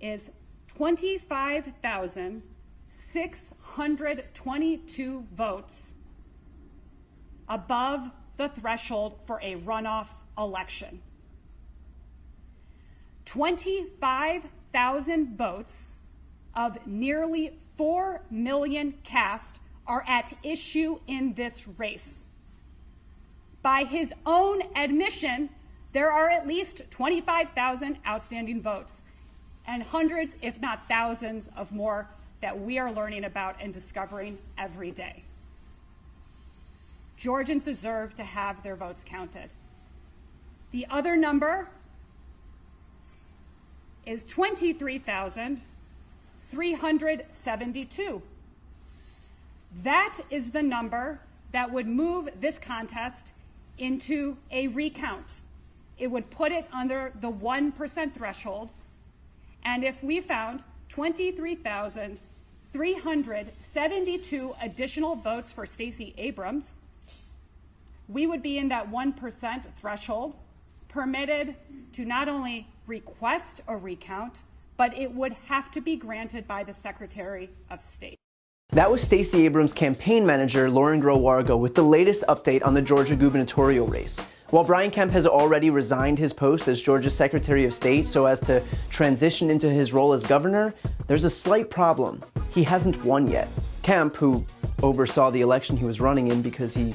is 25,622 votes above the threshold for a runoff election. 25,000 votes of nearly 4 million cast are at issue in this race. By his own admission, there are at least 25,000 outstanding votes and hundreds, if not thousands, of more that we are learning about and discovering every day. Georgians deserve to have their votes counted. The other number is 23,372. That is the number that would move this contest into a recount. It would put it under the 1% threshold. And if we found 23,372 additional votes for Stacey Abrams, we would be in that 1% threshold, permitted to not only request a recount, but it would have to be granted by the Secretary of State. That was Stacey Abrams' campaign manager, Lauren Groh-Wargo, with the latest update on the Georgia gubernatorial race. While Brian Kemp has already resigned his post as Georgia's Secretary of State so as to transition into his role as governor, there's a slight problem. He hasn't won yet. Kemp, who oversaw the election he was running in because he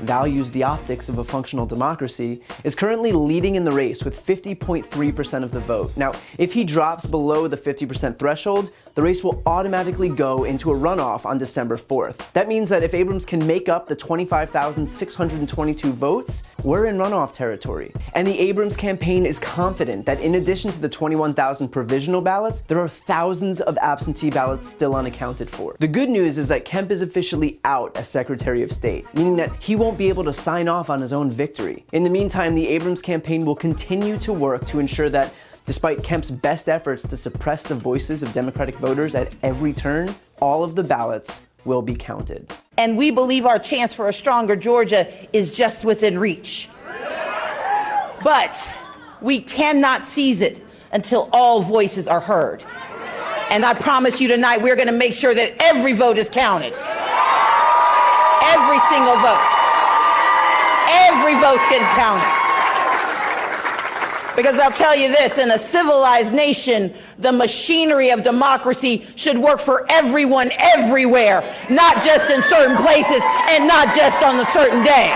values the optics of a functional democracy, is currently leading in the race with 50.3% of the vote. Now, if he drops below the 50% threshold, the race will automatically go into a runoff on December 4th. That means that if Abrams can make up the 25,622 votes, we're in runoff territory. And the Abrams campaign is confident that in addition to the 21,000 provisional ballots, there are thousands of absentee ballots still unaccounted for. The good news is that Kemp is officially out as Secretary of State, meaning that he won't be able to sign off on his own victory. In the meantime, the Abrams campaign will continue to work to ensure that despite Kemp's best efforts to suppress the voices of Democratic voters at every turn, all of the ballots will be counted. And we believe our chance for a stronger Georgia is just within reach. But we cannot seize it until all voices are heard. And I promise you tonight, we're going to make sure that every vote is counted. Every single vote. Every vote's getting counted. Because I'll tell you this, in a civilized nation, the machinery of democracy should work for everyone, everywhere, not just in certain places and not just on a certain day.